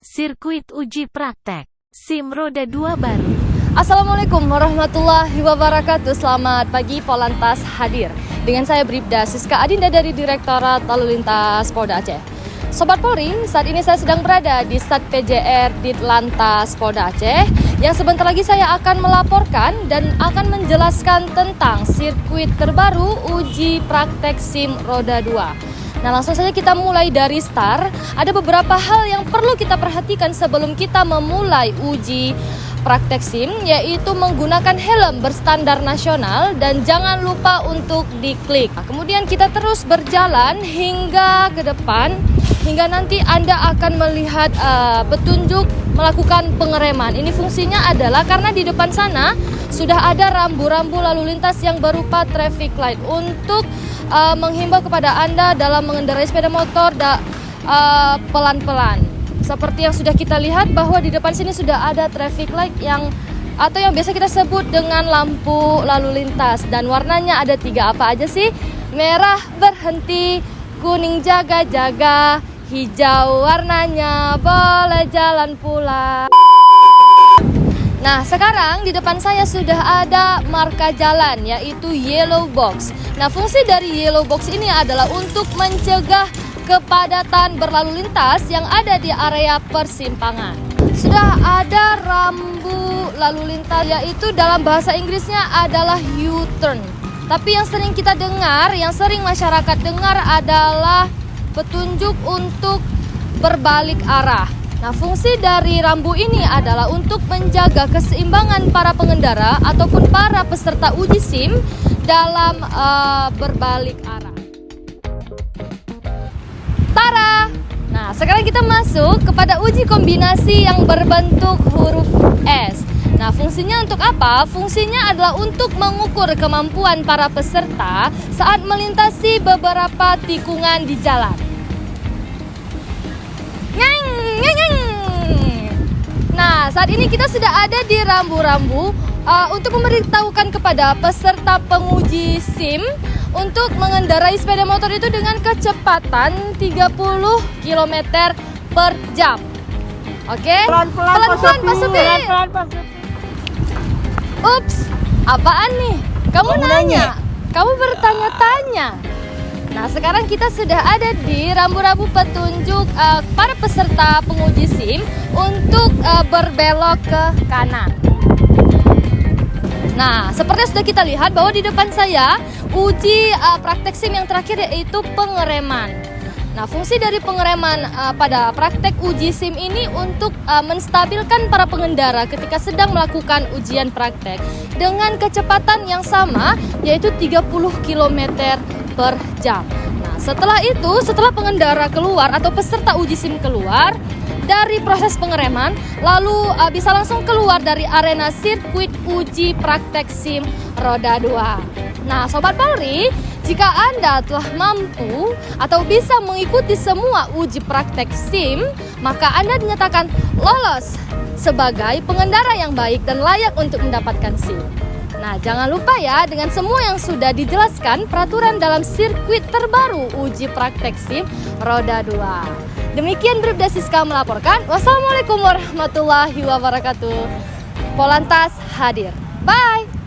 Sirkuit uji praktek SIM roda 2 baru. Assalamualaikum warahmatullahi wabarakatuh. Selamat pagi, Polantas hadir. Dengan saya Bribda Siska Adinda dari Direktorat Lalu Lintas Polda Aceh. Sobat Polri, saat ini saya sedang berada di Sat PJR Ditlantas Polda Aceh yang sebentar lagi saya akan melaporkan dan akan menjelaskan tentang sirkuit terbaru uji praktek SIM roda 2. Nah, langsung saja kita mulai dari start. Ada beberapa hal yang perlu kita perhatikan sebelum kita memulai uji praktek SIM, yaitu menggunakan helm berstandar nasional dan jangan lupa untuk diklik. Nah, kemudian kita terus berjalan hingga ke depan, hingga nanti Anda akan melihat petunjuk melakukan pengereman. Ini fungsinya adalah karena di depan sana sudah ada rambu-rambu lalu lintas yang berupa traffic light untuk menghimbau kepada Anda dalam mengendarai sepeda motor pelan-pelan. Seperti yang sudah kita lihat bahwa di depan sini sudah ada traffic light yang biasa kita sebut dengan lampu lalu lintas, dan warnanya ada 3, apa aja sih? Merah berhenti, kuning jaga-jaga, hijau warnanya boleh jalan pulang. Nah, sekarang di depan saya sudah ada marka jalan, yaitu yellow box. Nah, fungsi dari yellow box ini adalah untuk mencegah kepadatan berlalu lintas yang ada di area persimpangan. Sudah ada rambu lalu lintas, yaitu dalam bahasa Inggrisnya adalah U-turn. Tapi yang sering kita dengar, yang sering masyarakat dengar adalah petunjuk untuk berbalik arah. Nah, fungsi dari rambu ini adalah untuk menjaga keseimbangan para pengendara ataupun para peserta uji SIM dalam berbalik arah. Tara! Nah, sekarang kita masuk kepada uji kombinasi yang berbentuk huruf S. Nah, fungsinya untuk apa? Fungsinya adalah untuk mengukur kemampuan para peserta saat melintasi beberapa tikungan di jalan. Nah, saat ini kita sudah ada di rambu-rambu untuk memberitahukan kepada peserta penguji SIM untuk mengendarai sepeda motor itu dengan kecepatan 30 km per jam. Oke? Pelan-pelan Pak Supir. Ups, apaan nih? Kamu nanya. Kamu bertanya-tanya. Nah, sekarang kita sudah ada di rambu-rambu petunjuk para peserta penguji SIM untuk berbelok ke kanan. Nah, seperti yang sudah kita lihat bahwa di depan saya uji praktek SIM yang terakhir yaitu pengereman. Nah, fungsi dari pengereman pada praktek uji SIM ini untuk menstabilkan para pengendara ketika sedang melakukan ujian praktek dengan kecepatan yang sama, yaitu 30 km per jam. Nah, setelah pengendara keluar atau peserta uji SIM keluar dari proses pengereman, lalu bisa langsung keluar dari arena sirkuit uji praktek SIM roda 2. Nah, Sobat Polri, jika Anda telah mampu atau bisa mengikuti semua uji praktek SIM, maka Anda dinyatakan lolos sebagai pengendara yang baik dan layak untuk mendapatkan SIM. Nah, jangan lupa ya, dengan semua yang sudah dijelaskan peraturan dalam sirkuit terbaru uji praktek SIM roda 2. Demikian Bribda Siska melaporkan. Wassalamualaikum warahmatullahi wabarakatuh. Polantas hadir. Bye.